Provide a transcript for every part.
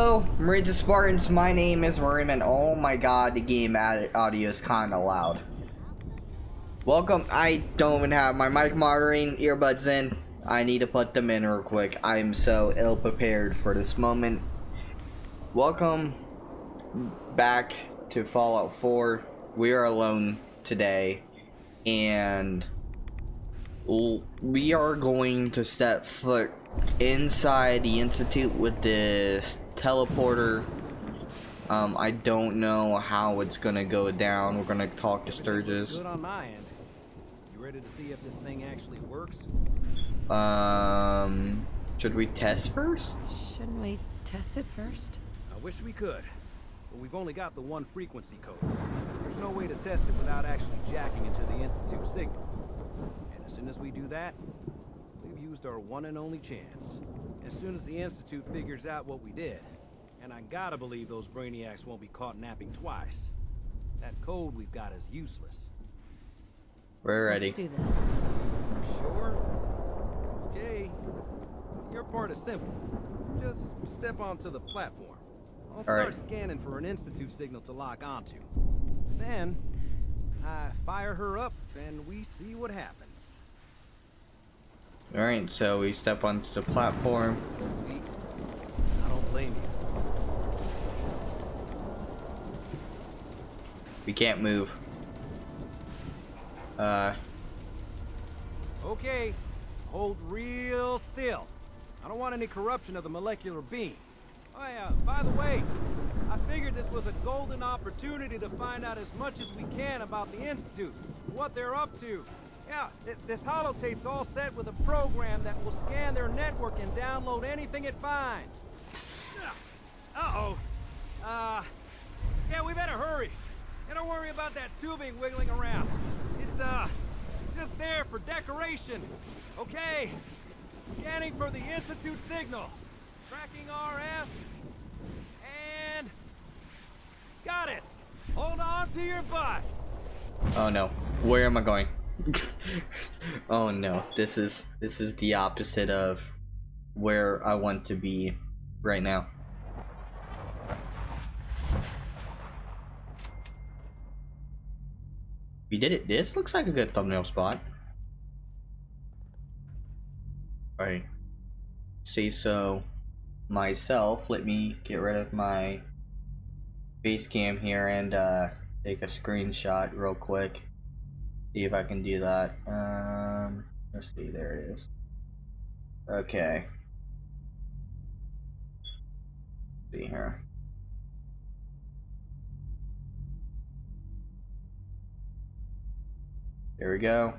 Hello, Marine Spartans. My name is Marineman. Oh my god, the game audio is kind of loud. Welcome. I don't even have my mic monitoring earbuds in. I need to put them in real quick. I'm so ill prepared for this moment. Welcome back to Fallout 4. We are alone today, and we are going to step foot inside the Institute with this teleporter. I don't know how it's gonna go down. We're gonna talk to Sturgis. Good on my end. You ready to see if this thing actually works? Should we test first? Shouldn't we test it first? I wish we could, but we've only got the one frequency code. There's no way to test it without actually jacking into the Institute signal. And as soon as we do that, we've used our one and only chance. As soon as the Institute figures out what we did, and I gotta believe those brainiacs won't be caught napping twice, that code we've got is useless. We're ready. Let's do this. Sure? Okay. Your part is simple. Just step onto the platform. I'll start scanning for an Institute signal to lock onto. Then, I fire her up and we see what happens. Alright, so we step onto the platform. I don't blame you. We can't move. Okay, hold real still. I don't want any corruption of the molecular beam. Oh yeah, by the way, I figured this was a golden opportunity to find out as much as we can about the Institute, what they're up to. Yeah, this holotape's all set with a program that will scan their network and download anything it finds. Uh-oh. Yeah, we better hurry. And don't worry about that tubing wiggling around. It's, just there for decoration. Okay. Scanning for the Institute signal. Tracking RF. And... got it. Hold on to your butt. Oh no. Where am I going? Oh no. This is the opposite of where I want to be right now. We did it. This looks like a good thumbnail spot. Alright. Say so myself. Let me get rid of my face cam here and take a screenshot real quick. See if I can do that. Let's see, there it is. Okay. Let's see here. There we go.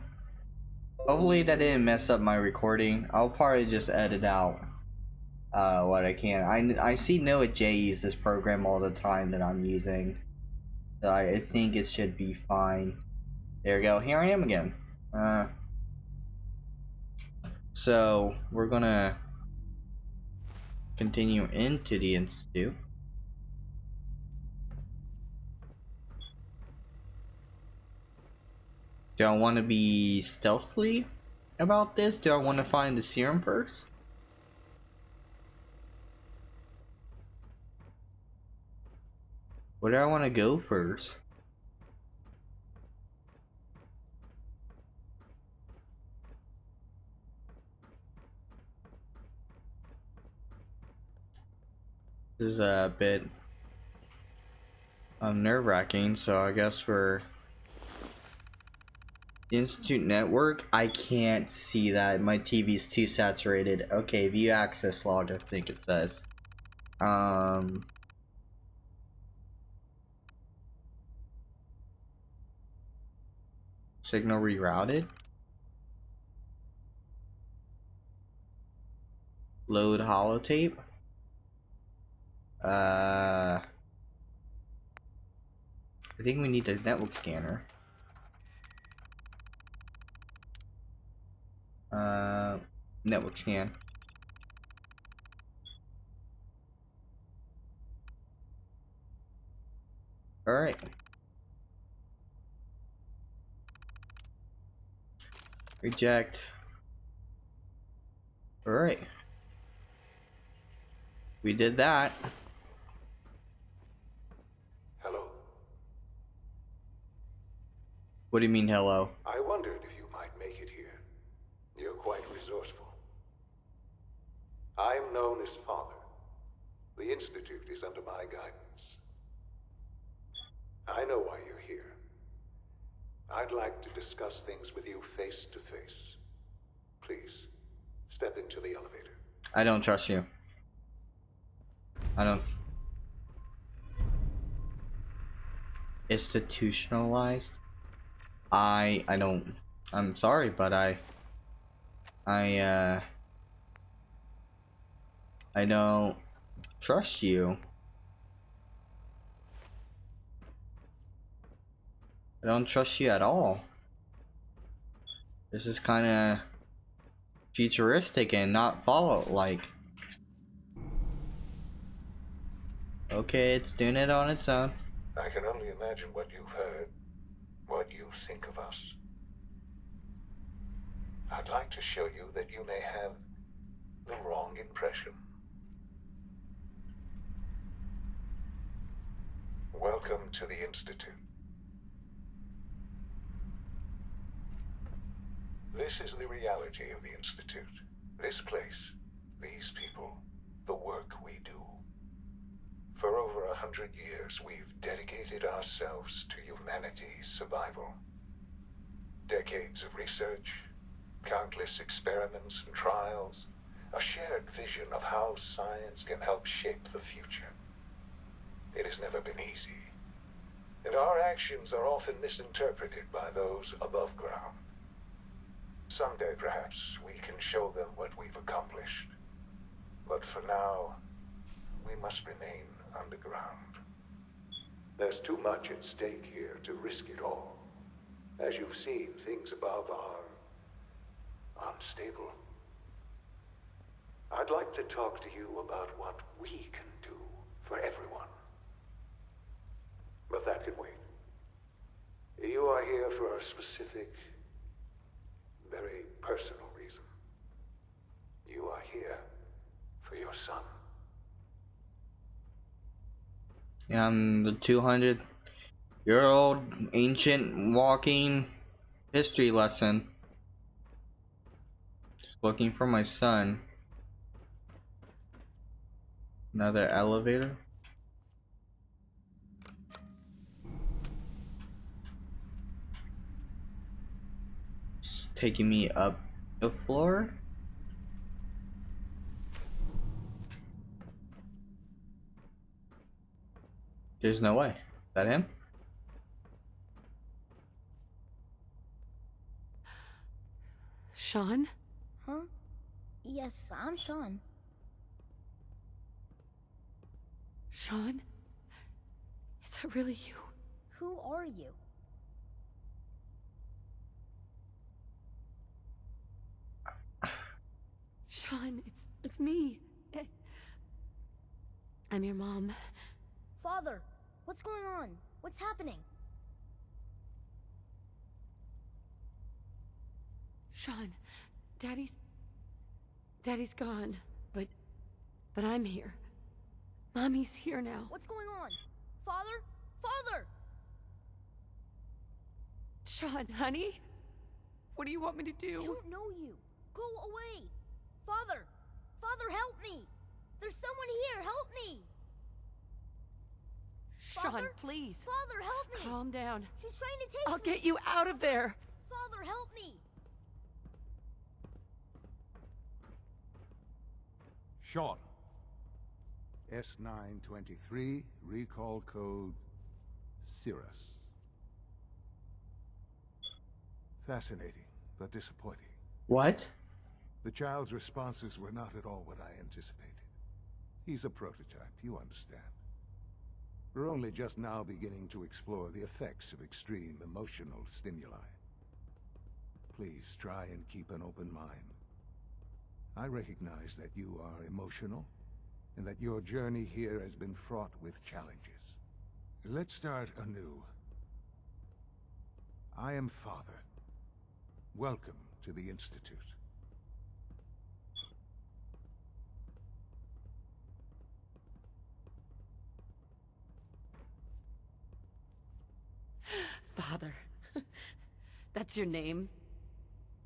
Hopefully that didn't mess up my recording. I'll probably just edit out what I can. I see Noah J use this program all the time that I'm using. So I think it should be fine. There we go. Here I am again. So we're gonna continue into the Institute. Do I want to be stealthily about this? Do I want to find the serum first? Where do I want to go first? This is a bit nerve-wracking, so I guess we're... Institute network? I can't see that. My TV's too saturated. Okay, view access log, I think it says. Signal rerouted. Load holotape. I think we need a network scanner. Network scan. Alright. Reject. Alright. We did that. What do you mean, hello? I wondered if you might make it here. You're quite resourceful. I'm known as Father. The Institute is under my guidance. I know why you're here. I'd like to discuss things with you face to face. Please, step into the elevator. I don't trust you. I don't. Institutionalized? I don't. I'm sorry, but I don't trust you. I don't trust you at all. This is kind of futuristic and not Fallout like. Okay, it's doing it on its own. I can only imagine what you've heard, what you think of us. I'd like to show you that you may have the wrong impression. Welcome to the Institute. This is the reality of the Institute. This place, these people, the work we do. For over 100 years, we've dedicated ourselves to humanity's survival. Decades of research, countless experiments and trials, a shared vision of how science can help shape the future. It has never been easy, and our actions are often misinterpreted by those above ground. Someday, perhaps, we can show them what we've accomplished. But for now, we must remain underground. There's too much at stake here to risk it all. As you've seen, things above are unstable. I'd like to talk to you about what we can do for everyone. But that can wait. You are here for a specific, very personal reason. You are here for your son. Yeah, I'm the 200-year-old ancient walking history lesson. Just looking for my son. Another elevator. It's taking me up the floor. There's no way. Is that him? Sean? Huh? Yes, I'm Sean. Sean? Is that really you? Who are you? Sean, it's me. I'm your mom. Father, what's going on? What's happening? Sean, Daddy's gone, but I'm here. Mommy's here now. What's going on? Father? Father! Sean, honey? What do you want me to I do? don't know you. Go away. Father! Father, help me! There's someone here, help me! Sean, Father? please. Father, help me! Calm down. She's trying to take I'll me! get you out of there. Father, help me! Sean. S923, recall code Cirrus. Fascinating, but disappointing. What? The child's responses were not at all what I anticipated. He's a prototype, you understand. We're only just now beginning to explore the effects of extreme emotional stimuli. Please try and keep an open mind. I recognize that you are emotional, and that your journey here has been fraught with challenges. Let's start anew. I am Father. Welcome to the Institute. Father. What's your name?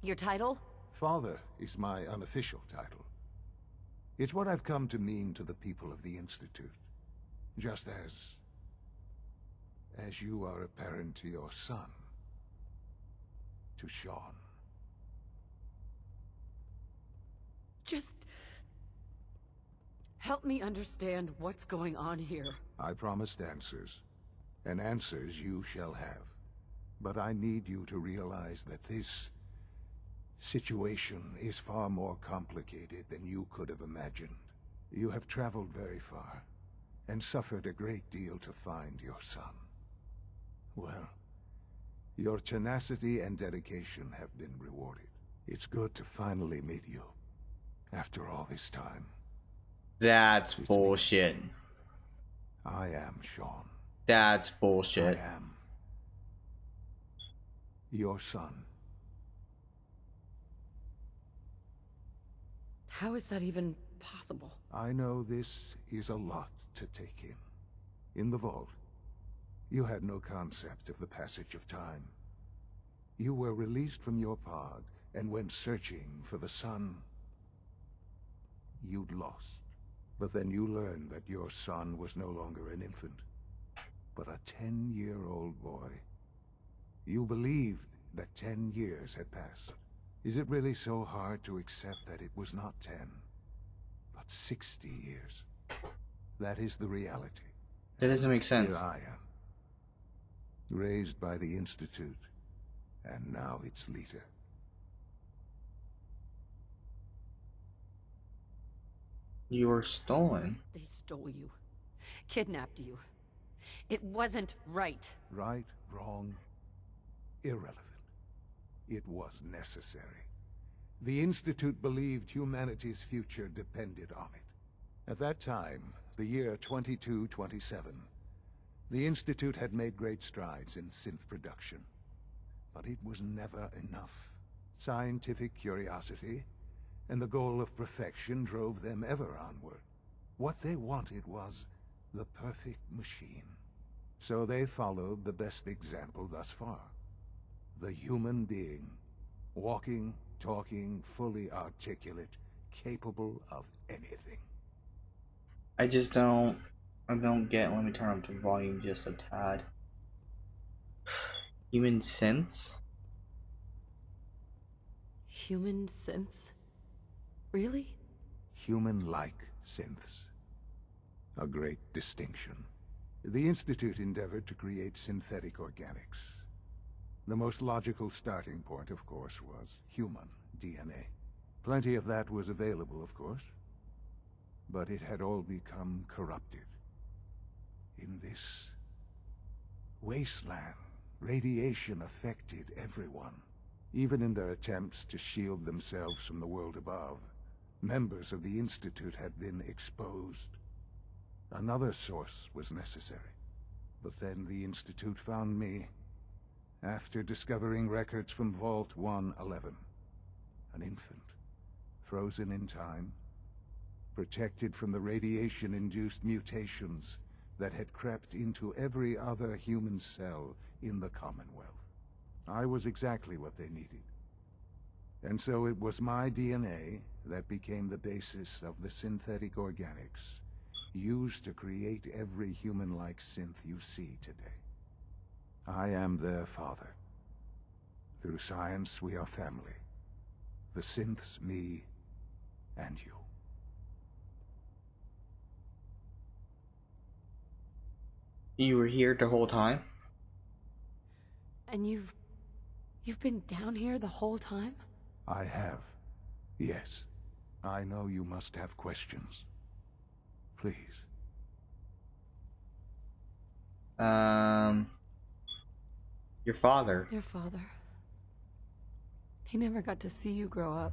Your title? Father is my unofficial title. It's what I've come to mean to the people of the Institute. Just as you are a parent to your son. To Sean. Just... help me understand what's going on here. I promised answers, and answers you shall have. But I need you to realize that this situation is far more complicated than you could have imagined. You have traveled very far, and suffered a great deal to find your son. Well, your tenacity and dedication have been rewarded. It's good to finally meet you, after all this time. That's It's bullshit. me. I am Sean. That's bullshit. I am your son. How is that even possible? I know this is a lot to take in. In the vault, you had no concept of the passage of time. You were released from your pod and went searching for the son you'd lost. But then you learned that your son was no longer an infant, but a 10-year-old boy. You believed that 10 years had passed. Is it really so hard to accept that it was not 10, but 60 years? That is the reality. That doesn't make sense. Here I am, raised by the Institute, and now its leader. You were stolen. They stole you. Kidnapped you. It wasn't right. Right, wrong, irrelevant. It was necessary. The Institute believed humanity's future depended on it. At that time, the year 2227, the Institute had made great strides in synth production. But it was never enough. Scientific curiosity and the goal of perfection drove them ever onward. What they wanted was the perfect machine. So they followed the best example thus far. The human being. Walking, talking, fully articulate, capable of anything. I don't get. Let me turn up the volume just a tad. Human sense? Human synths? Really? Human-like synths. A great distinction. The Institute endeavored to create synthetic organics. The most logical starting point, of course, was human DNA. Plenty of that was available, of course. But it had all become corrupted. In this wasteland, radiation affected everyone. Even in their attempts to shield themselves from the world above, members of the Institute had been exposed. Another source was necessary. But then the Institute found me, after discovering records from Vault 111. An infant, frozen in time, protected from the radiation-induced mutations that had crept into every other human cell in the Commonwealth. I was exactly what they needed. And so it was my DNA that became the basis of the synthetic organics used to create every human-like synth you see today. I am their father. Through science, we are family. The synths, me, and you. You were here the whole time? And you've been down here the whole time? I have. Yes. I know you must have questions. Please. Your father. Your father. He never got to see you grow up.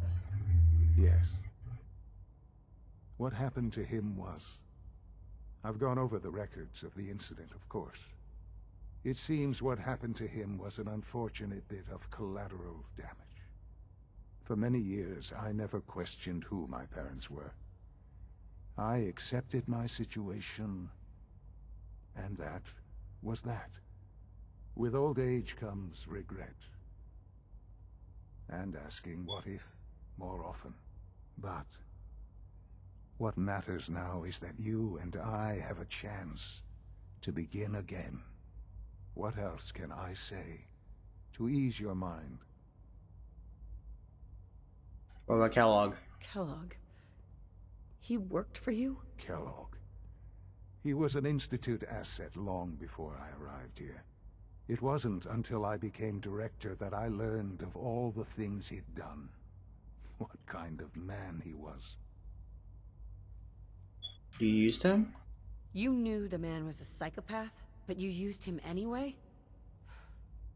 Yes. What happened to him was... I've gone over the records of the incident, of course. It seems what happened to him was an unfortunate bit of collateral damage. For many years, I never questioned who my parents were. I accepted my situation, and that was that. With old age comes regret. and asking what if more often. But what matters now is that you and I have a chance to begin again. What else can I say to ease your mind? What about Kellogg? Kellogg. He worked for you? Kellogg. He was an Institute asset long before I arrived here. It wasn't until I became director that I learned of all the things he'd done. What kind of man he was. You used him? You knew the man was a psychopath, but you used him anyway?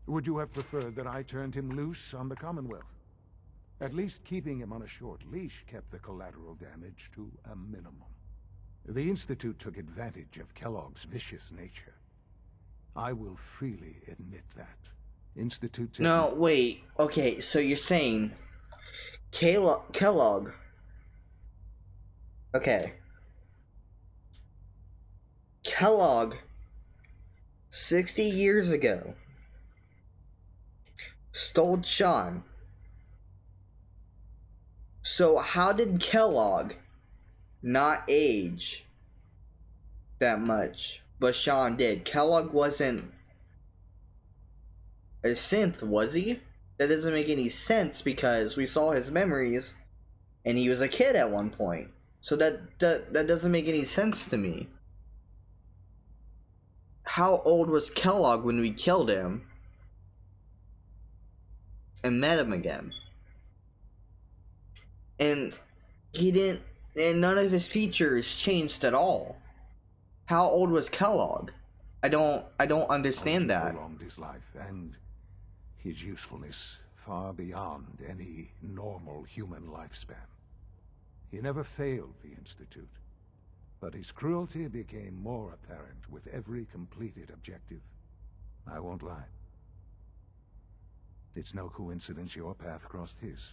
Would you have preferred that I turned him loose on the Commonwealth? At least keeping him on a short leash kept the collateral damage to a minimum. The Institute took advantage of Kellogg's vicious nature. I will freely admit that. Institute... No, wait. Okay, so you're saying... Kellogg... Okay. Kellogg... 60 years ago... stole Sean. So how did Kellogg not age that much, but Sean did? Kellogg wasn't a synth, was he? That doesn't make any sense because we saw his memories and he was a kid at one point. So that doesn't make any sense to me. How old was Kellogg when we killed him and met him again? And he didn't, and none of his features changed at all. How old was Kellogg? I don't understand that. Prolonged his life and his usefulness far beyond any normal human lifespan. He never failed the Institute, but his cruelty became more apparent with every completed objective. I won't lie. It's no coincidence your path crossed his.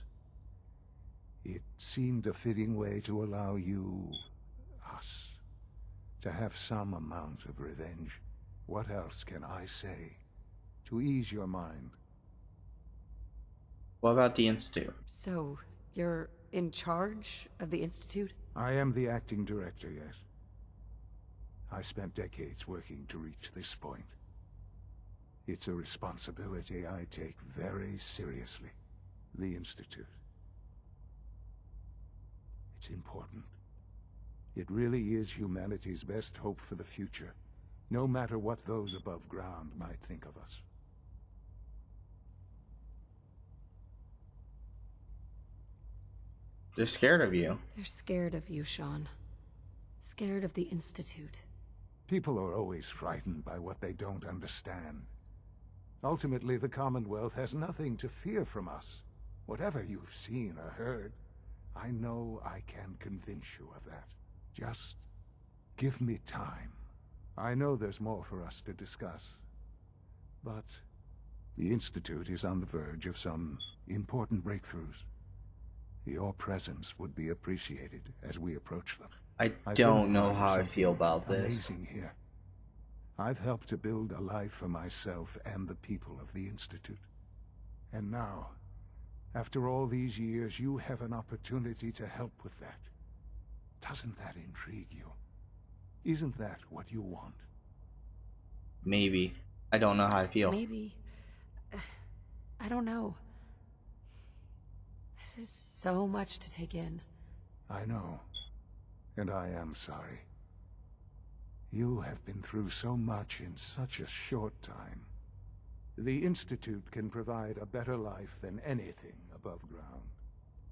It seemed a fitting way to allow you, us, to have some amount of revenge. What else can I say to ease your mind? What about the Institute? So, you're in charge of the Institute? I am the acting director, yes. I spent decades working to reach this point. It's a responsibility I take very seriously. The Institute. It's important. It really is humanity's best hope for the future, no matter what those above ground might think of us. They're scared of you. They're scared of you, Sean. Scared of the Institute. People are always frightened by what they don't understand. Ultimately, the Commonwealth has nothing to fear from us. Whatever you've seen or heard, I know I can convince you of that. Just give me time. I know there's more for us to discuss. But the Institute is on the verge of some important breakthroughs. Your presence would be appreciated as we approach them. I don't know how I feel about this. Amazing here. I've helped to build a life for myself and the people of the Institute. And now, after all these years, you have an opportunity to help with that. Doesn't that intrigue you? Isn't that what you want? Maybe. I don't know how I feel. Maybe. I don't know. This is so much to take in. I know. And I am sorry. You have been through so much in such a short time. The Institute can provide a better life than anything above ground.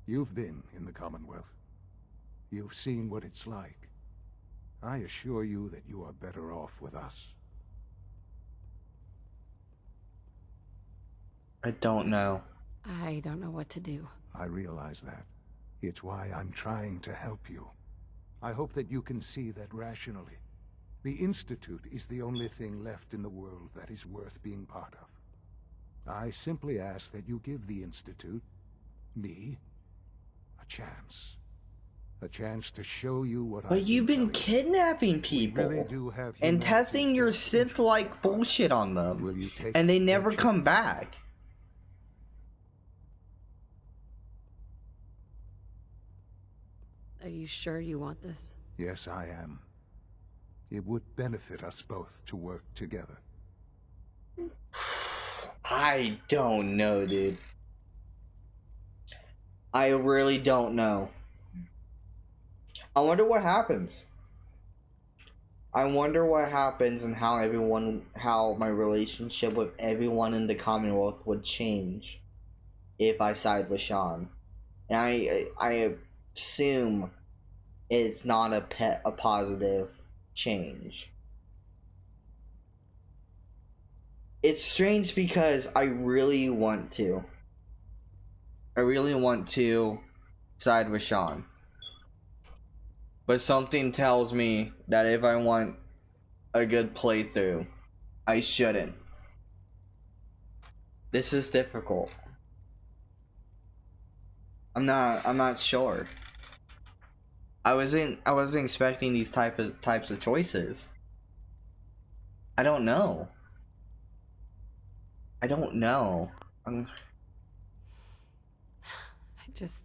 You've been in the Commonwealth. You've seen what it's like. I assure you that you are better off with us. I don't know. I don't know what to do. I realize that. It's why I'm trying to help you. I hope that you can see that rationally. The Institute is the only thing left in the world that is worth being part of. I simply ask that you give the Institute, me, a chance. A chance to show you what But you've been kidnapping people and testing your Sith-like bullshit on them, and they never come back. Are you sure you want this? Yes, I am. It would benefit us both to work together. I don't know, dude. I really don't know. I wonder what happens. I wonder what happens and how my relationship with everyone in the Commonwealth would change if I side with Sean. And I assume it's not a positive change. It's strange because I really want to side with Sean. But something tells me that if I want a good playthrough, I shouldn't. This is difficult. I'm not sure. I wasn't expecting these types of choices. I don't know. I just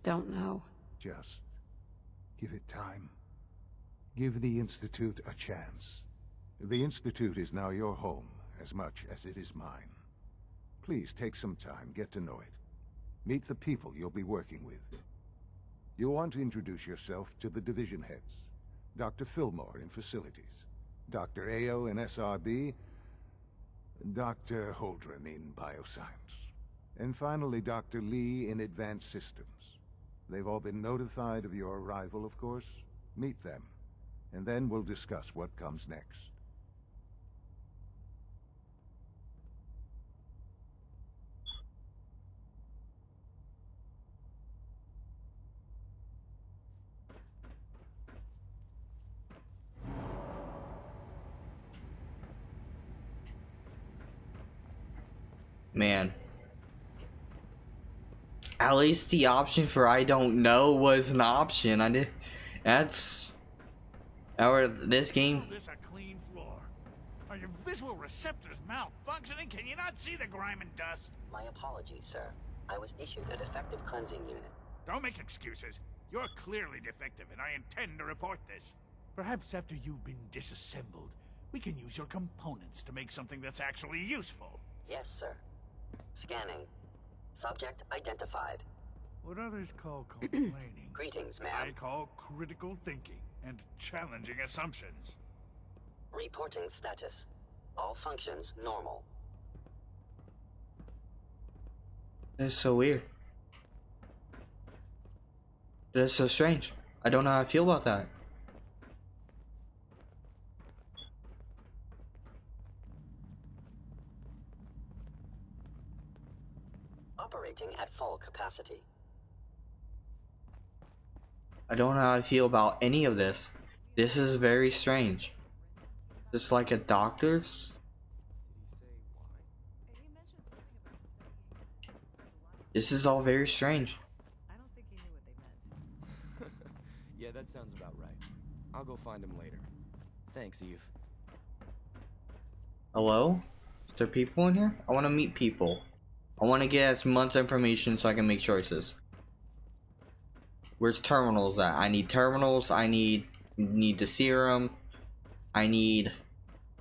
don't know. Just give it time. Give the Institute a chance. The Institute is now your home as much as it is mine. Please take some time, get to know it. Meet the people you'll be working with. You'll want to introduce yourself to the division heads. Dr. Fillmore in Facilities, Dr. Ayo in SRB, Dr. Holdren in Bioscience, and finally Dr. Lee in Advanced Systems. They've all been notified of your arrival, of course. Meet them, and then we'll discuss what comes next. Man. At least the option for I don't know was an option. This game. This a clean floor. Are your visual receptors malfunctioning? Can you not see the grime and dust? My apologies, sir. I was issued a defective cleansing unit. Don't make excuses. You're clearly defective, and I intend to report this. Perhaps after you've been disassembled, we can use your components to make something that's actually useful. Yes, sir. Scanning. Subject identified. What others call complaining. Greetings, I ma'am. call critical thinking and challenging assumptions. Reporting status. All functions normal. That's so weird. That's so strange. I don't know how I feel about that. Operating at full capacity. I don't know how I feel about any of this. This is very strange. Just like a doctor's. This is all very strange. I don't think he knew what they meant. Yeah, that sounds about right. I'll go find him later. Thanks, Eve. Hello? Is there people in here? I want to meet people. I want to get as much information so I can make choices. Where's terminals at? I need terminals. I need the serum. I need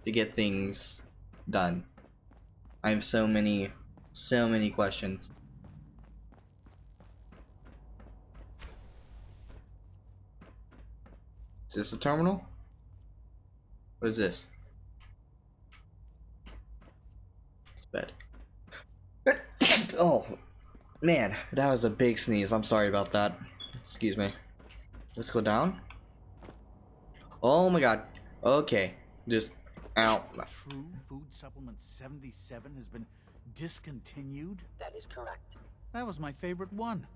to get things done. I have so many questions. Is this a terminal? What is this? It's bed. Oh, man, that was a big sneeze. I'm sorry about that. Excuse me. Let's go down. Oh my god. Okay. Just out. True Food Supplement 77 has been discontinued? That is correct. That was my favorite one.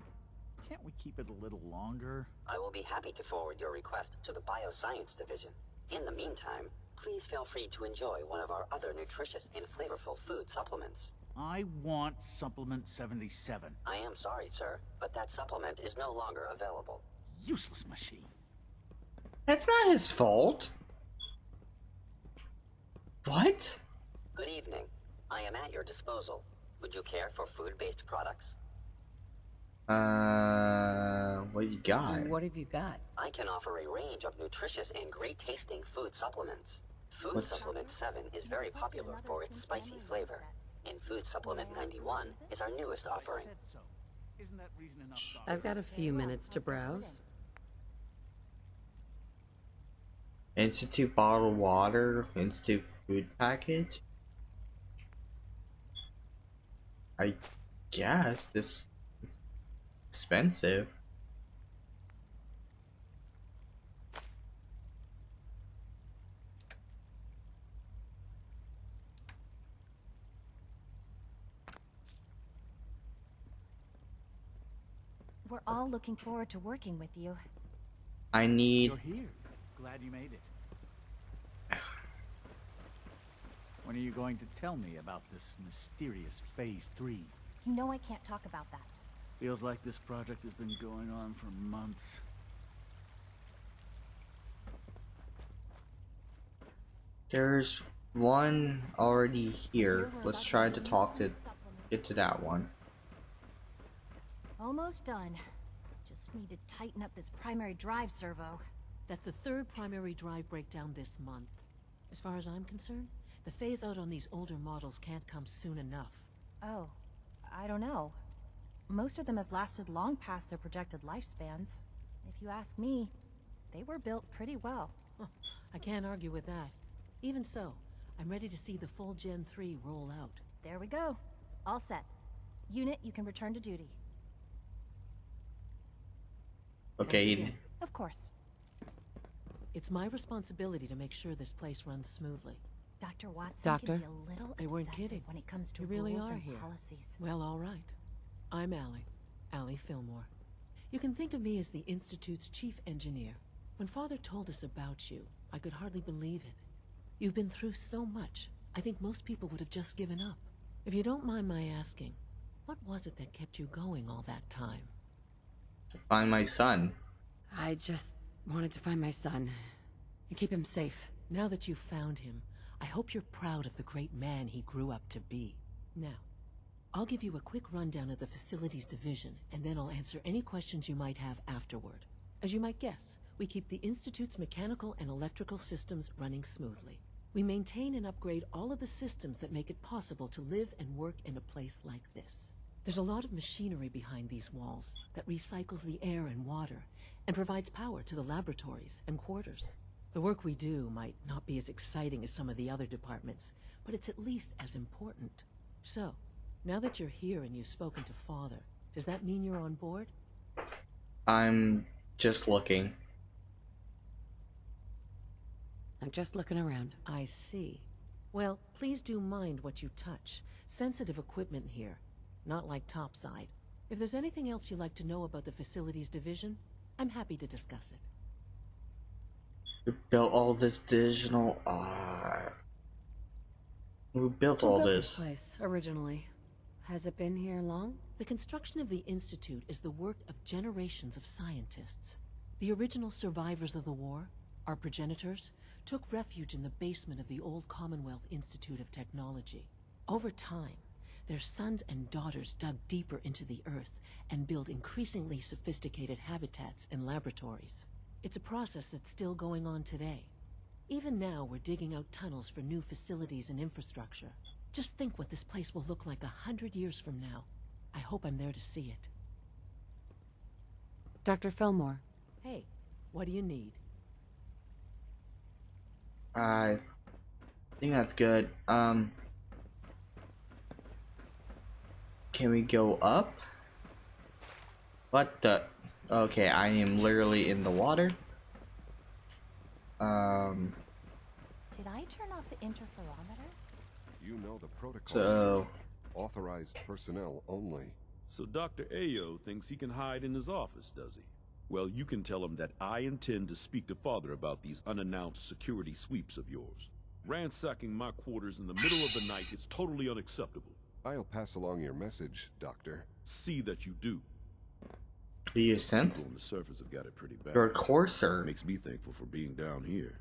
Can't we keep it a little longer? I will be happy to forward your request to the Bioscience Division. In the meantime, please feel free to enjoy one of our other nutritious and flavorful food supplements. I want Supplement 77. I am sorry, sir, but that supplement is no longer available. Useless machine. That's not his fault. What? Good evening. I am at your disposal. Would you care for food-based products? What you got? What have you got? I can offer a range of nutritious and great-tasting food supplements. Food What's- Supplement 7 is very popular for its spicy flavor, and Food Supplement 91 is our newest offering. Said so. Isn't that reason enough, Doc? I've got a few minutes to browse. Institute bottled water, Institute food package. I guess this expensive. We're all looking forward to working with you. I need. You're here. Glad you made it. When are you going to tell me about this mysterious Phase 3? You know I can't talk about that. Feels like this project has been going on for months. There's one already here. Let's try to get to that one. Almost done. Just need to tighten up this primary drive servo. That's the third primary drive breakdown this month. As far as I'm concerned, the phase out on these older models can't come soon enough. Oh, I don't know. Most of them have lasted long past their projected lifespans. If you ask me, they were built pretty well. I can't argue with that. Even so, I'm ready to see the full Gen 3 roll out. There we go. All set. Unit, you can return to duty. Okay. Thanks again. Of course. It's my responsibility to make sure this place runs smoothly. Dr. Watson Doctor? can be a little They weren't obsessive kidding. when it comes to You really rules are and here. policies. Well, all right. I'm Allie Fillmore. You can think of me as the Institute's chief engineer. When Father told us about you, I could hardly believe it. You've been through so much, I think most people would have just given up. If you don't mind my asking, what was it that kept you going all that time? To find my son. I just wanted to find my son and keep him safe. Now that you've found him, I hope you're proud of the great man he grew up to be. Now, I'll give you a quick rundown of the Facilities Division, and then I'll answer any questions you might have afterward. As you might guess, we keep the Institute's mechanical and electrical systems running smoothly. We maintain and upgrade all of the systems that make it possible to live and work in a place like this. There's a lot of machinery behind these walls that recycles the air and water and provides power to the laboratories and quarters. The work we do might not be as exciting as some of the other departments, but it's at least as important. So, now that you're here and you've spoken to Father, does that mean you're on board? I'm just looking. I'm just looking around. I see. Well, please do mind what you touch. Sensitive equipment here, not like topside. If there's anything else you'd like to know about the Facilities Division, I'm happy to discuss it. We built all this digital. We built all this. Place originally. Has it been here long? The construction of the Institute is the work of generations of scientists. The original survivors of the war, our progenitors, took refuge in the basement of the old Commonwealth Institute of Technology. Over time, their sons and daughters dug deeper into the earth and built increasingly sophisticated habitats and laboratories. It's a process that's still going on today. Even now, we're digging out tunnels for new facilities and infrastructure. Just think what this place will look like 100 years from now. I hope I'm there to see it. Dr. Fillmore. Hey, what do you need? I think that's good. Can we go up? What the? Okay, I am literally in the water. Did I turn off the interferometer? You know the protocol. So, Authorized personnel only. So Dr. Ayo thinks he can hide in his office, does he? Well, you can tell him that I intend to speak to Father about these unannounced security sweeps of yours. Ransacking my quarters in the middle of the night is totally unacceptable. I'll pass along your message, Doctor. See that you do. you sent? People on the surface have got it pretty bad. You're a courser. Makes me thankful for being down here.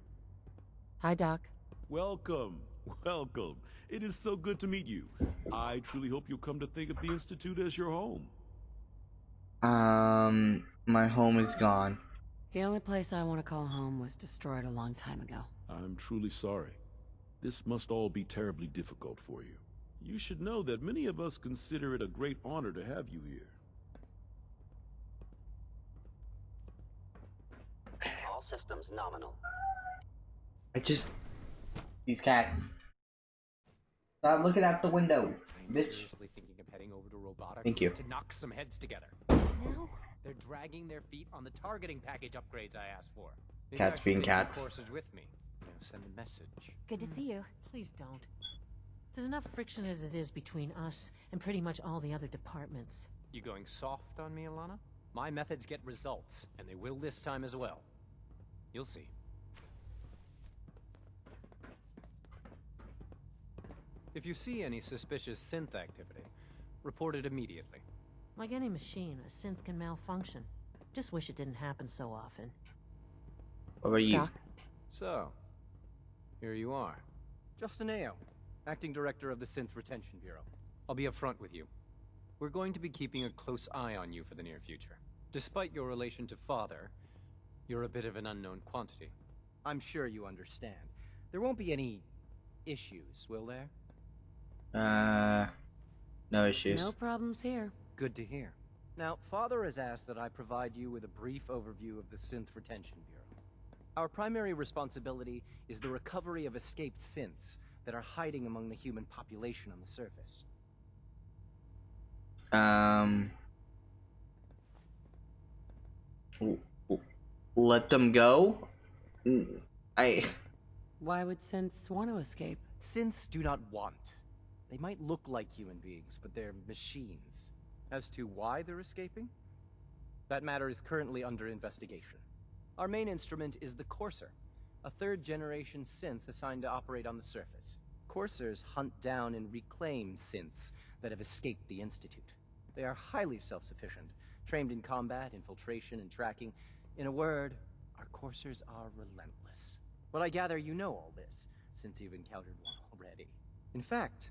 Hi, Doc. Welcome. Welcome. It is so good to meet you. I truly hope you'll come to think of the Institute as your home. My home is gone. The only place I want to call home was destroyed a long time ago. I'm truly sorry. This must all be terribly difficult for you. You should know that many of us consider it a great honor to have you here. All systems nominal. These cats. Stop looking out the window, I'm bitch. seriously thinking of heading over to robotics Thank you. to knock some heads together. Now? They're dragging their feet on the targeting package upgrades I asked for. Maybe Cats I should being take some cats. courses with me. Send a message. Good to see you. Please don't. There's enough friction as it is between us and pretty much all the other departments. You going soft on me, Alana? My methods get results, and they will this time as well. You'll see. If you see any suspicious synth activity, report it immediately. Like any machine, a synth can malfunction. Just wish it didn't happen so often. What about you? Doc? So, here you are. Justin Ayo, Acting Director of the Synth Retention Bureau. I'll be upfront with you. We're going to be keeping a close eye on you for the near future. Despite your relation to Father, you're a bit of an unknown quantity. I'm sure you understand. There won't be any issues, will there? No issues. No problems here. Good to hear. Now, Father has asked that I provide you with a brief overview of the Synth Retention Bureau. Our primary responsibility is the recovery of escaped synths that are hiding among the human population on the surface. Let them go? Why would synths want to escape? Synths do not want. They might look like human beings, but they're machines. As to why they're escaping? That matter is currently under investigation. Our main instrument is the Courser, a third-generation synth assigned to operate on the surface. Coursers hunt down and reclaim synths that have escaped the Institute. They are highly self-sufficient, trained in combat, infiltration, and tracking. In a word, our Coursers are relentless. But I gather you know all this, since you've encountered one already. In fact,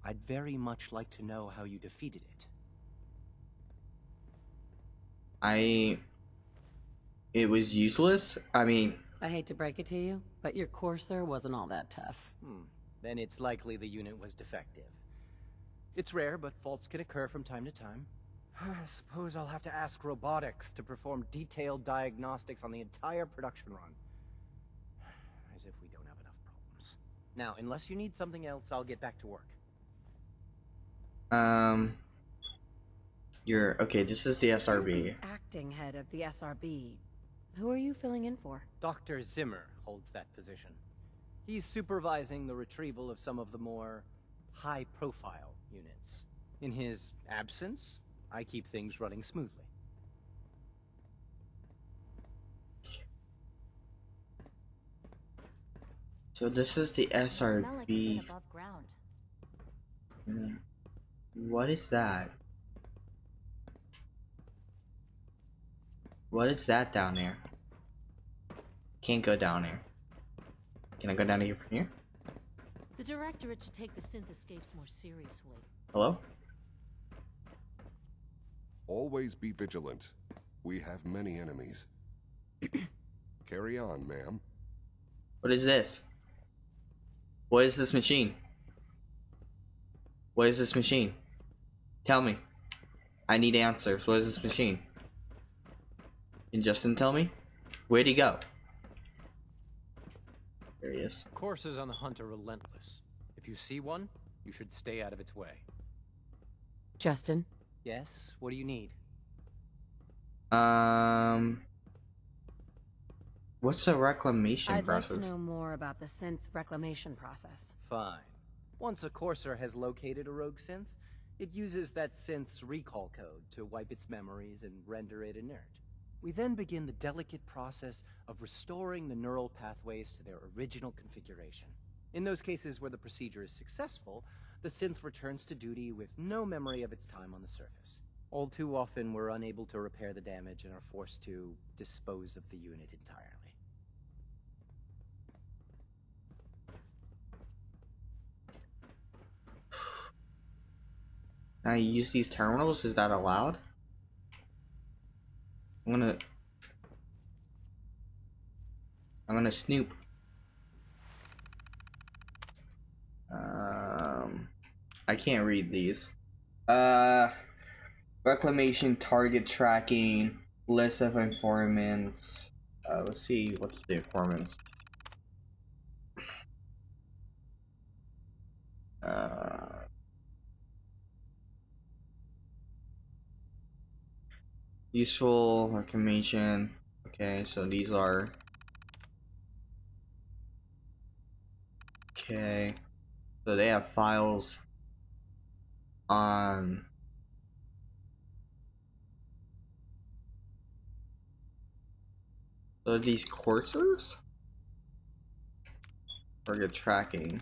I'd very much like to know how you defeated it. It was useless? I mean... I hate to break it to you, but your Courser wasn't all that tough. Then it's likely the unit was defective. It's rare, but faults can occur from time to time. I suppose I'll have to ask robotics to perform detailed diagnostics on the entire production run. As if we don't have enough problems. Now, unless you need something else, I'll get back to work. Okay, this is the SRB. You're the acting head of the SRB. Who are you filling in for? Dr. Zimmer holds that position. He's supervising the retrieval of some of the more high-profile units. In his absence, I keep things running smoothly. So this is the SRB. Smell like you've been above ground. What is that? What is that down there? Can't go down there. Can I go down here from here? The Directorate should take the synth escapes more seriously. Hello? Always be vigilant. We have many enemies. Carry on, ma'am. What is this? What is this machine? What is this machine? Tell me. I need answers. What is this machine? Can Justin tell me? Where'd he go? There he is. Coursers on the hunt are relentless. If you see one, you should stay out of its way. Justin? Yes? What do you need? What's the reclamation process? I'd like to know more about the synth reclamation process. Fine. Once a Courser has located a rogue synth, it uses that synth's recall code to wipe its memories and render it inert. We then begin the delicate process of restoring the neural pathways to their original configuration. In those cases where the procedure is successful, the synth returns to duty with no memory of its time on the surface. All too often, we're unable to repair the damage and are forced to dispose of the unit entirely. Now you use these terminals? Is that allowed? I'm gonna snoop. I can't read these. Reclamation, target tracking, list of informants. Let's see, what's the informants? Useful reclamation. Okay, so these are. Okay, so they have files on. So these coursers? Target tracking.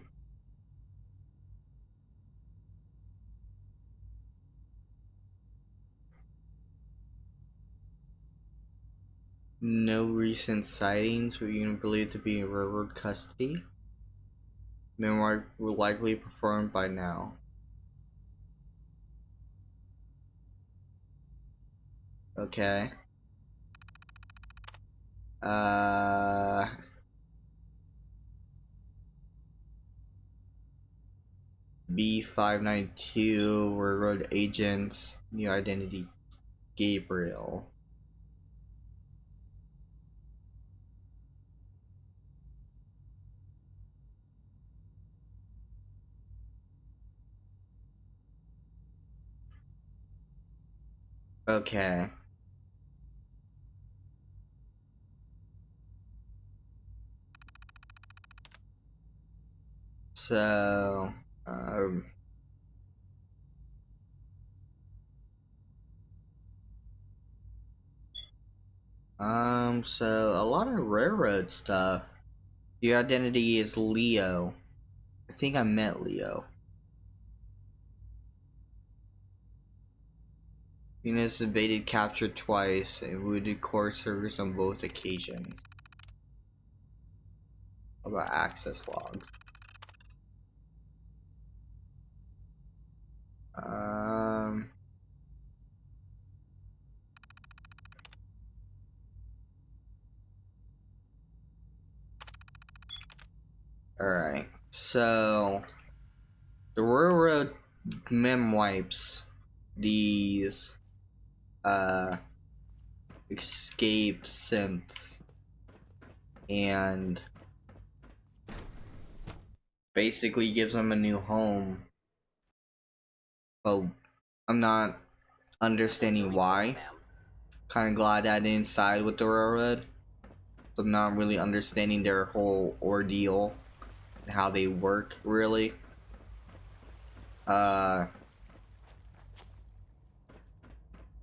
No recent sightings were even believed to be in railroad custody. Memoir will likely performed by now. Okay. B592 railroad agents, new identity, Gabriel. Okay. So, so a lot of railroad stuff. Your identity is Leo. I think I met Leo. Venus evaded capture twice and wounded core servers on both occasions. How about access logs? Alright, so the railroad mem wipes these escaped synths and basically gives them a new home. But I'm not understanding why. Kind of glad I didn't side with the railroad. So I'm not really understanding their whole ordeal and how they work really.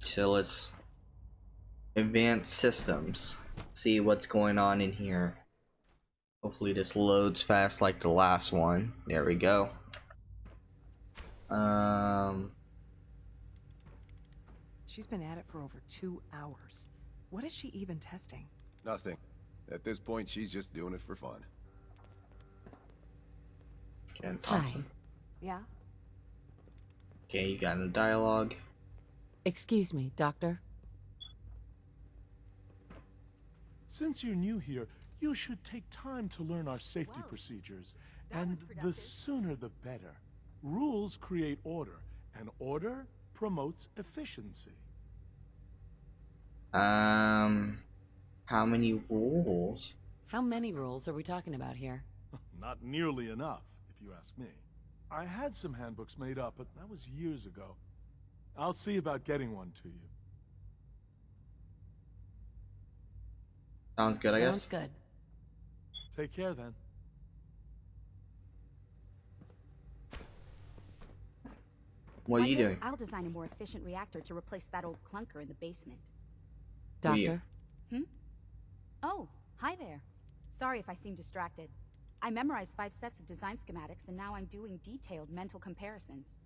So let's advance systems. See what's going on in here. Hopefully this loads fast like the last one. There we go. She's been at it for over 2 hours. What is she even testing? Nothing. At this point, she's just doing it for fun. Hi. Yeah? Okay, you got no dialogue. Excuse me, Doctor. Since you're new here, you should take time to learn our safety procedures. And the sooner the better. Rules create order, and order promotes efficiency. How many rules? How many rules are we talking about here? Not nearly enough, if you ask me. I had some handbooks made up, but that was years ago. I'll see about getting one to you. Sounds good, I guess. Sounds good. Take care, then. What are you doing? I'll design a more efficient reactor to replace that old clunker in the basement. Doctor? Oh, hi there. Sorry if I seem distracted. I memorized 5 sets of design schematics, and now I'm doing detailed mental comparisons.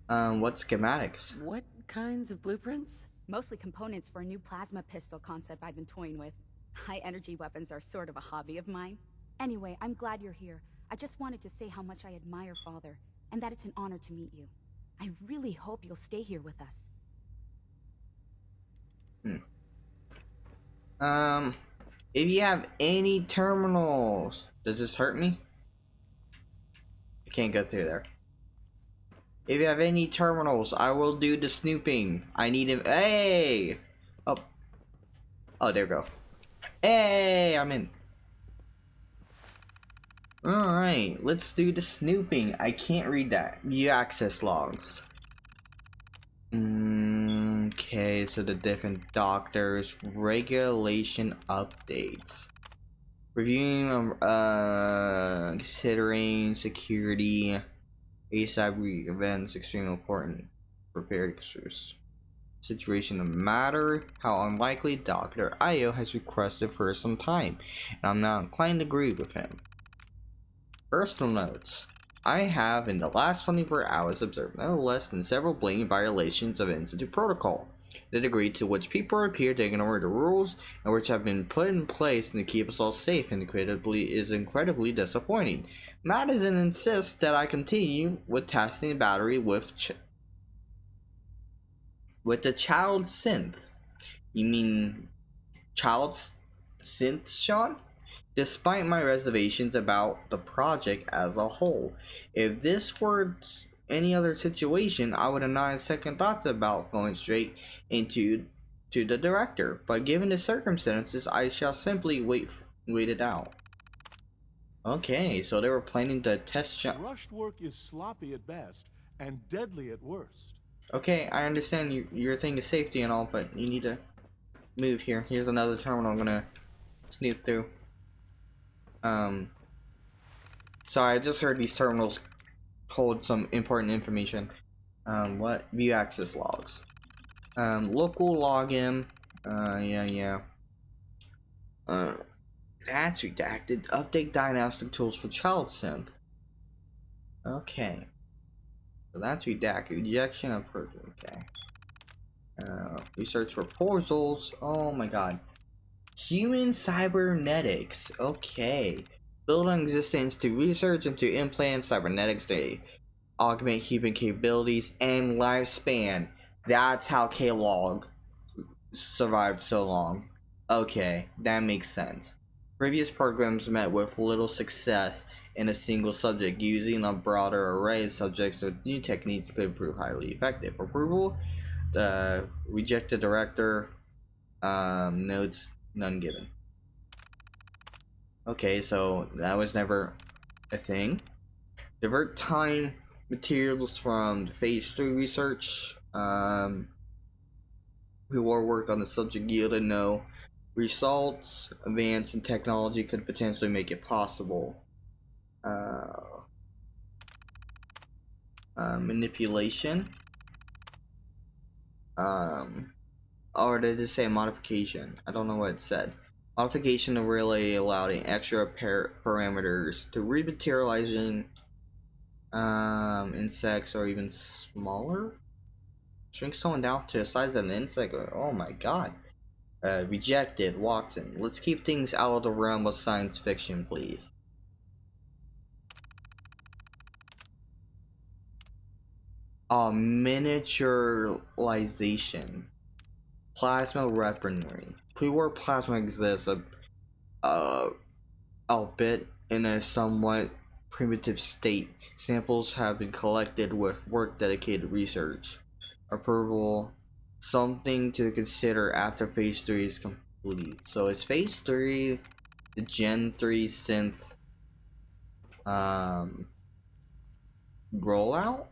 What schematics? What kinds of blueprints? Mostly components for a new plasma pistol concept I've been toying with. High-energy weapons are sort of a hobby of mine. Anyway, I'm glad you're here. I just wanted to say how much I admire Father, and that it's an honor to meet you. I really hope you'll stay here with us. If you have any terminals, does this hurt me? I can't go through there. If you have any terminals, I will do the snooping. I need him. Hey! Oh. Oh, there we go. Hey, I'm in. Alright, let's do the snooping. I can't read that. View access logs. Okay, so the different doctors, regulation updates. Reviewing, considering security, ASAP events extremely important. Prepared situation no matter how unlikely Dr. Io has requested for some time, and I'm not inclined to agree with him. Personal notes. I have in the last 24 hours observed no less than several blatant violations of Institute protocol, the degree to which people appear to ignore the rules and which have been put in place to keep us all safe and is incredibly disappointing. Madison insists that I continue with testing the battery with the child synth. You mean child synth, Sean? Despite my reservations about the project as a whole, if this were any other situation, I would have not had second thoughts about going straight into the director. But given the circumstances, I shall simply wait it out. Okay, so they were planning to test shot. Rushed work is sloppy at best and deadly at worst. Okay, I understand your thing is safety and all, but you need to move here. Here's another terminal I'm gonna snoop through. Sorry, I just heard these terminals hold some important information. What? View access logs. Local login. Yeah. That's redacted. Update diagnostic tools for child synth. Okay. So that's redacted. Rejection of person. Okay. Research proposals. Oh my god. Human cybernetics. Okay. Build on existence to research and to implant cybernetics to augment human capabilities and lifespan. That's how K-Log survived so long. Okay, that makes sense. Previous programs met with little success in a single subject. Using a broader array of subjects with new techniques could prove highly effective. Approval. The rejected director. Notes. None given. Okay, so that was never a thing. Divert time materials from the phase 3 research. Who worked on the subject yielded no results. Advance in technology could potentially make it possible. Manipulation. Or did it say modification? I don't know what it said. Modification really allowed extra parameters to rematerializing insects or even smaller. Shrink someone down to the size of an insect. Oh my god. Rejected. Watson. Let's keep things out of the realm of science fiction, please. Miniaturization. Plasma weaponry. Pre-war plasma exists, albeit in a somewhat primitive state. Samples have been collected with work dedicated research. Approval. Something to consider after phase 3 is complete. So it's phase 3, the Gen 3 synth rollout?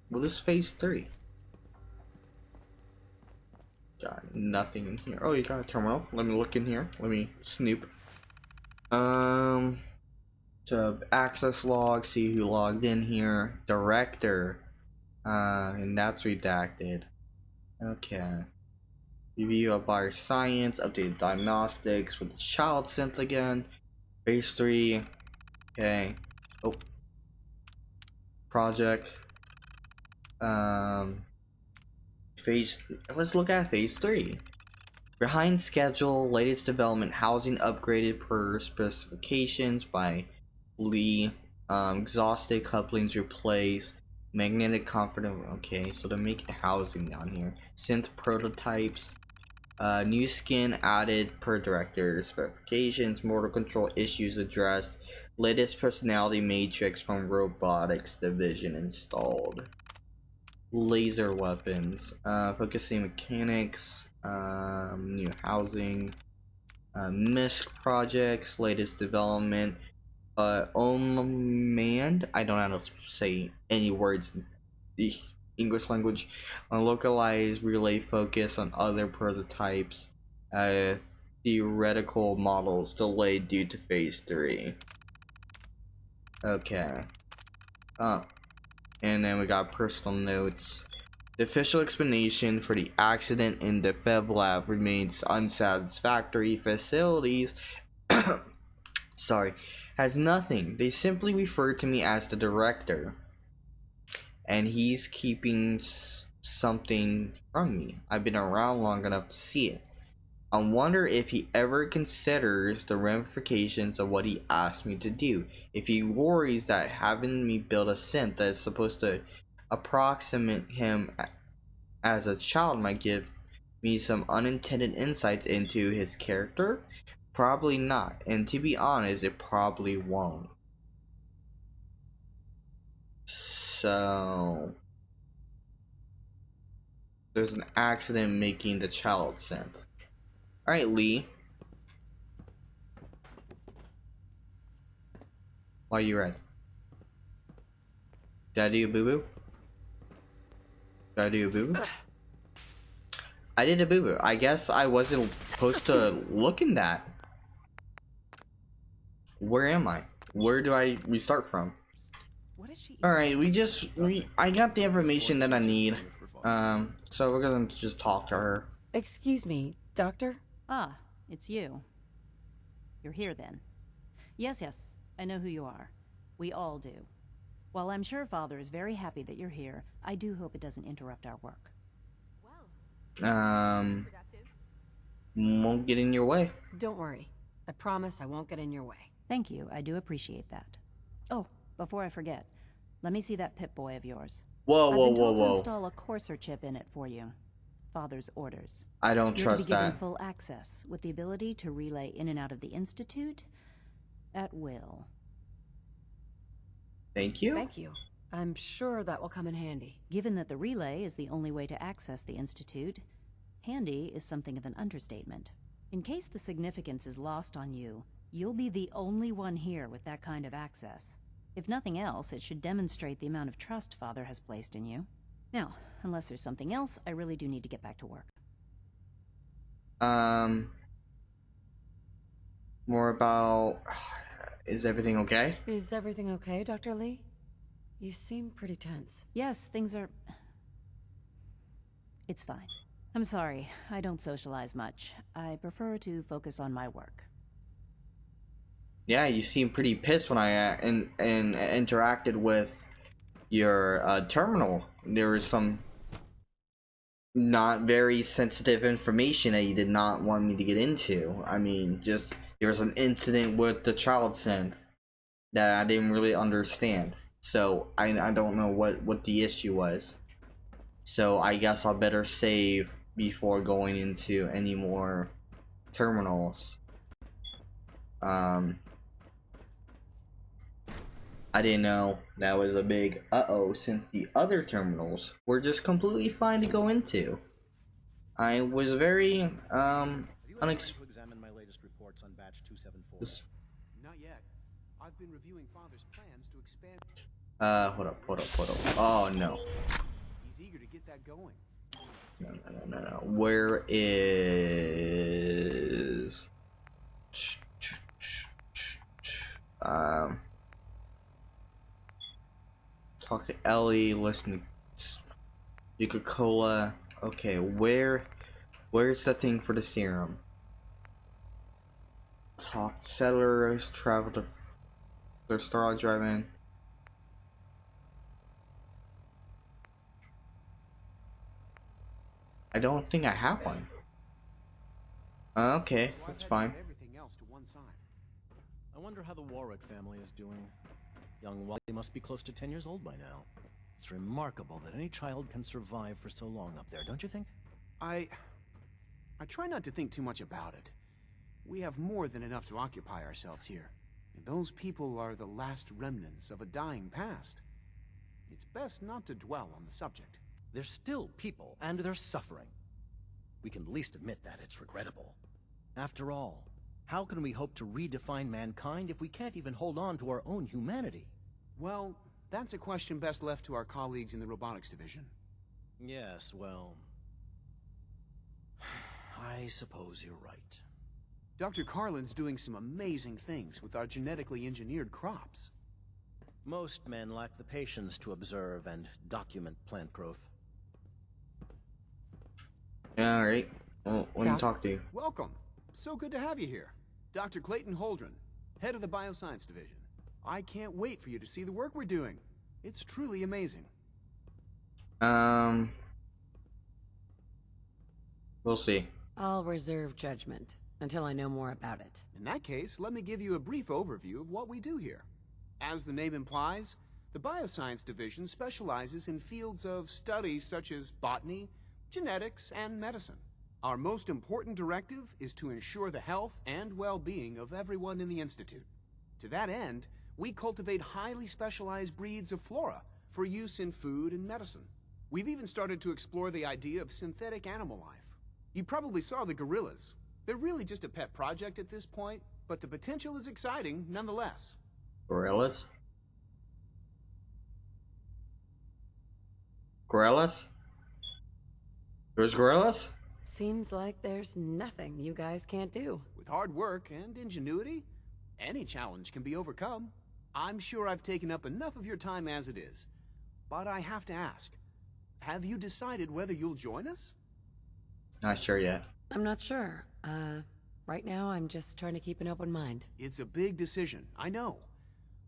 What is phase 3? Got nothing in here. Oh, you got a terminal. Let me look in here. Let me snoop. So access log, see who logged in here. Director. And that's redacted. Okay. Review of bioscience, updated diagnostics with the child synth again. Phase 3. Okay. Oh. Project. Let's look at phase 3. Behind schedule, latest development, housing upgraded per specifications by Lee. Exhausted couplings replaced. Magnetic confident. Okay, so they're making housing down here. Synth prototypes. New skin added per director specifications. Motor control issues addressed. Latest personality matrix from robotics division installed. Laser weapons. Focusing mechanics. New housing. MISC projects. Latest development. Unmanned. I don't know how to say any words in the English language. Localized relay focus on other prototypes. Theoretical models delayed due to phase 3. Okay. And then we got personal notes. The official explanation for the accident in the Fev lab remains unsatisfactory. Facilities sorry, has nothing. They simply refer to me as the director. And he's keeping something from me. I've been around long enough to see it. I wonder if he ever considers the ramifications of what he asked me to do. If he worries that having me build a synth that is supposed to approximate him as a child might give me some unintended insights into his character. Probably not, and to be honest, it probably won't. So there's an accident making the child synth. Alright, Lee. Why are you red? Did I do a boo-boo? Did I do a boo-boo? I did a boo-boo. I guess I wasn't supposed to look in that. Where am I? Where do I restart from? Alright, I got the information that I need. So we're gonna just talk to her. Excuse me, Doctor? Ah, it's you. You're here then. Yes, I know who you are. We all do. While I'm sure Father is very happy that you're here, I do hope it doesn't interrupt our work. Won't get in your way. Don't worry. I promise I won't get in your way. Thank you, I do appreciate that. Oh, before I forget, let me see that Pip-Boy of yours. Whoa, I've been told to install a courser chip in it for you. Father's orders. I don't You're trust to be given that. full access, with the ability to relay in and out of the Institute at will. Thank you. Thank you. I'm sure that will come in handy. Given that the relay is the only way to access the Institute, handy is something of an understatement. In case the significance is lost on you, you'll be the only one here with that kind of access. If nothing else, it should demonstrate the amount of trust Father has placed in you. Now, unless there's something else, I really do need to get back to work. More about... Is everything okay? Is everything okay, Dr. Lee? You seem pretty tense. Yes, things are... It's fine. I'm sorry, I don't socialize much. I prefer to focus on my work. Yeah, you seem pretty pissed when I interacted with your terminal. There was some not very sensitive information that you did not want me to get into. I mean, just there was an incident with the child synth that I didn't really understand. So I don't know what the issue was. So I guess I'll better save before going into any more terminals. I didn't know that was a big uh-oh, since the other terminals were just completely fine to go into. I was very unexpected. Examine my latest reports on batch 274. Not yet. I've been reviewing Father's plans to expand. Hold up. Oh no. He's eager to get that going. No. Where is talk to Ellie, listen to Coca-Cola. Okay, where's the thing for the serum? Talk to settlers, travel to their Star Drive-In. I don't think I have one. Okay, that's fine. Everything else to one side. I wonder how the Warwick family is doing. Young Wally must be close to 10 years old by now. It's remarkable that any child can survive for so long up there, don't you think? I I try not to think too much about it. We have more than enough to occupy ourselves here. And those people are the last remnants of a dying past. It's best not to dwell on the subject. They're still people, and they're suffering. We can at least admit that it's regrettable. After all, how can we hope to redefine mankind if we can't even hold on to our own humanity? Well, that's a question best left to our colleagues in the robotics division. Yes, well... I suppose you're right. Dr. Carlin's doing some amazing things with our genetically engineered crops. Most men lack the patience to observe and document plant growth. Yeah, alright. Well, let me talk to you. Welcome. So good to have you here. Dr. Clayton Holdren, head of the Bioscience Division. I can't wait for you to see the work we're doing. It's truly amazing. We'll see. I'll reserve judgment until I know more about it. In that case, let me give you a brief overview of what we do here. As the name implies, the Bioscience Division specializes in fields of study such as botany, genetics, and medicine. Our most important directive is to ensure the health and well-being of everyone in the Institute. To that end, we cultivate highly specialized breeds of flora for use in food and medicine. We've even started to explore the idea of synthetic animal life. You probably saw the gorillas. They're really just a pet project at this point, but the potential is exciting nonetheless. Gorillas? Gorillas? There's gorillas? Seems like there's nothing you guys can't do. With hard work and ingenuity, any challenge can be overcome. I'm sure I've taken up enough of your time as it is, but I have to ask, have you decided whether you'll join us? Not sure yet. I'm not sure. Right now I'm just trying to keep an open mind. It's a big decision, I know,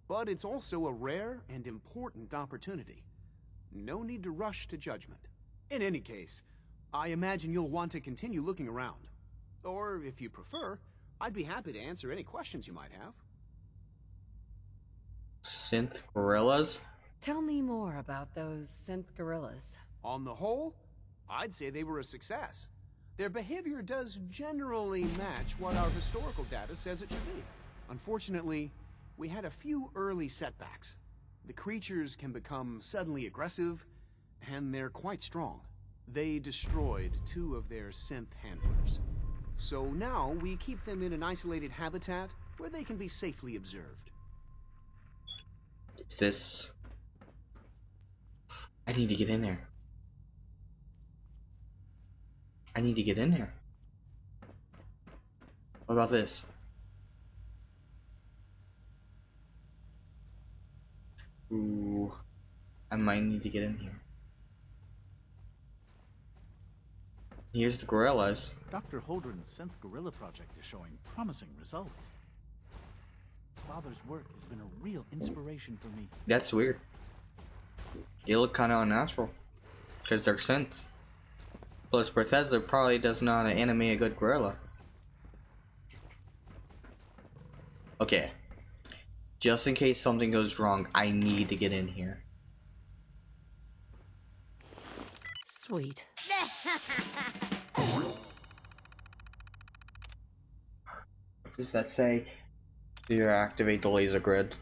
but it's also a rare and important opportunity. No need to rush to judgment. In any case, I imagine you'll want to continue looking around. Or, if you prefer, I'd be happy to answer any questions you might have. Synth gorillas? Tell me more about those synth gorillas. On the whole, I'd say they were a success. Their behavior does generally match what our historical data says it should be. Unfortunately, we had a few early setbacks. The creatures can become suddenly aggressive, and they're quite strong. They destroyed 2 of their synth handlers. So now we keep them in an isolated habitat where they can be safely observed. It's this... I need to get in there. I need to get in there. What about this? Ooh, I might need to get in here. Here's the gorillas. Dr. Holdren's synth gorilla project is showing promising results. Father's work has been a real inspiration for me. That's weird. They look kind of unnatural because they're synths. Plus, Bethesda probably does not animate a good gorilla. Okay. Just in case something goes wrong, I need to get in here. Sweet. What does that say? Do you activate the laser grid?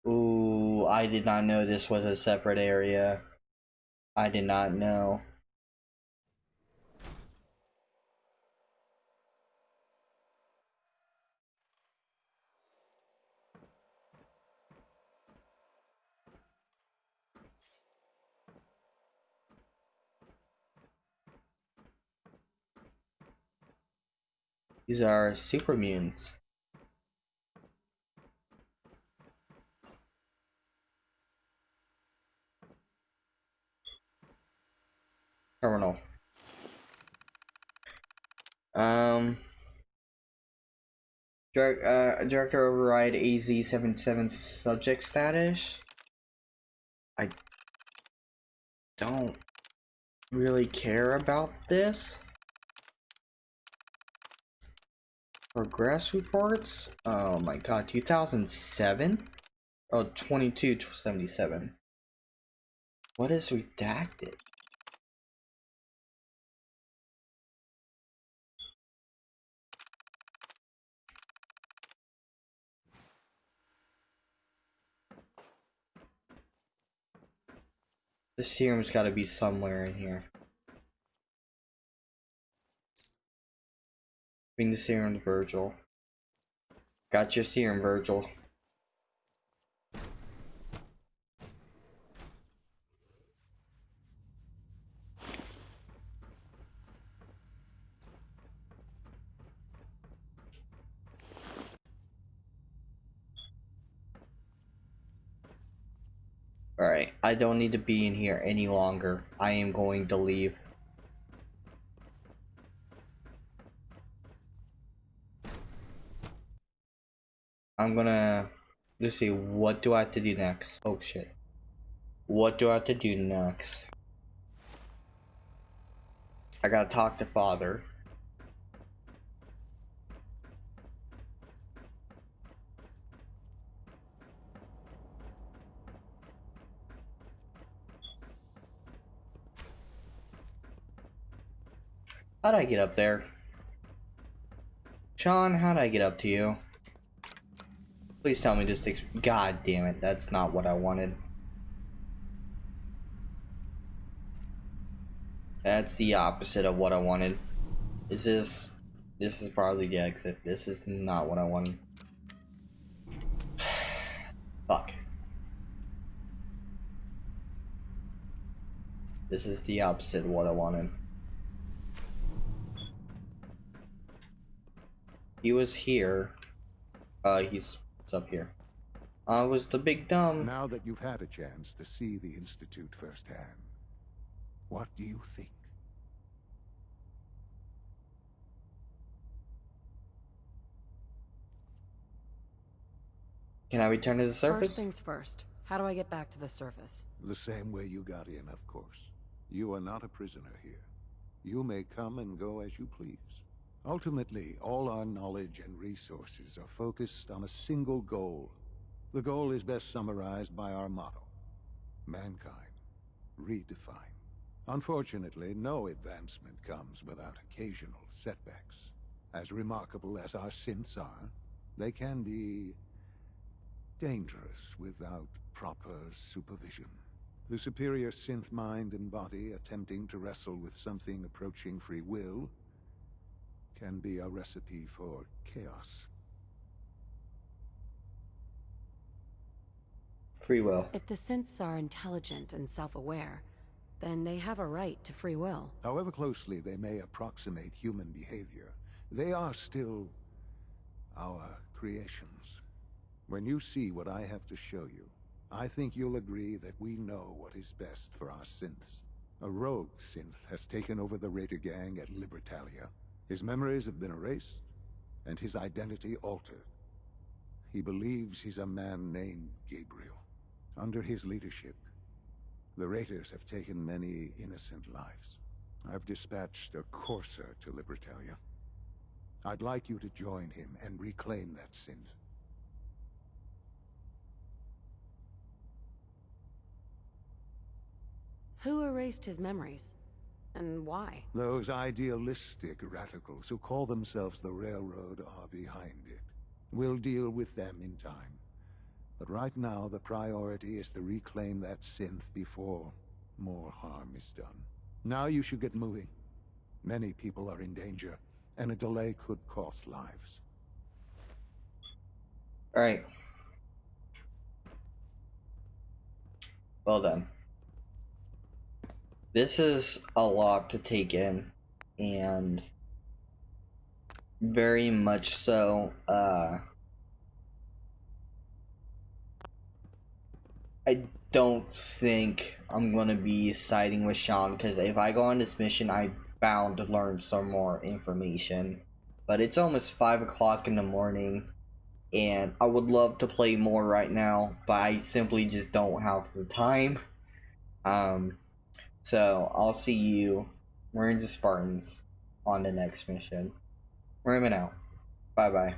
Ooh, I did not know this was a separate area. I did not know. These are super mutants. Terminal. Director override AZ-77 subject status. I don't really care about this. Progress reports? Oh my god, 2007? Oh, 2277. What is redacted? The serum's gotta be somewhere in here. Bring the serum to Virgil. Got your serum, Virgil. Alright, I don't need to be in here any longer. I am going to leave. I'm gonna... Let's see, what do I have to do next? Oh shit. What do I have to do next? I gotta talk to Father. How'd I get up there? Sean, how'd I get up to you? Please tell me this takes... God damn it, that's not what I wanted. That's the opposite of what I wanted. This is probably the exit. This is not what I wanted. Fuck. This is the opposite of what I wanted. He was here. He's up here. I was the big dumb. Now that you've had a chance to see the Institute firsthand, what do you think? Can I return to the surface? First things first. How do I get back to the surface? The same way you got in, of course. You are not a prisoner here. You may come and go as you please. Ultimately, all our knowledge and resources are focused on a single goal. The goal is best summarized by our motto: mankind, redefine. Unfortunately, no advancement comes without occasional setbacks. As remarkable as our synths are, they can be dangerous without proper supervision. The superior synth mind and body attempting to wrestle with something approaching free will can be a recipe for chaos. Free will. If the synths are intelligent and self-aware, then they have a right to free will. However closely they may approximate human behavior, they are still our creations. When you see what I have to show you, I think you'll agree that we know what is best for our synths. A rogue synth has taken over the Raider gang at Libertalia. His memories have been erased, and his identity altered. He believes he's a man named Gabriel. Under his leadership, the Raiders have taken many innocent lives. I've dispatched a courser to Libertalia. I'd like you to join him and reclaim that synth. Who erased his memories? And why? Those idealistic radicals who call themselves the Railroad are behind it. We'll deal with them in time. But right now, the priority is to reclaim that synth before more harm is done. Now you should get moving. Many people are in danger, and a delay could cost lives. Alright. Well done. This is a lot to take in, and very much so, I don't think I'm gonna be siding with Sean, because if I go on this mission, I'm bound to learn some more information. But it's almost 5 o'clock in the morning, and I would love to play more right now, but I simply just don't have the time. So I'll see you, Marines and Spartans, on the next mission. Marineman out. Bye-bye.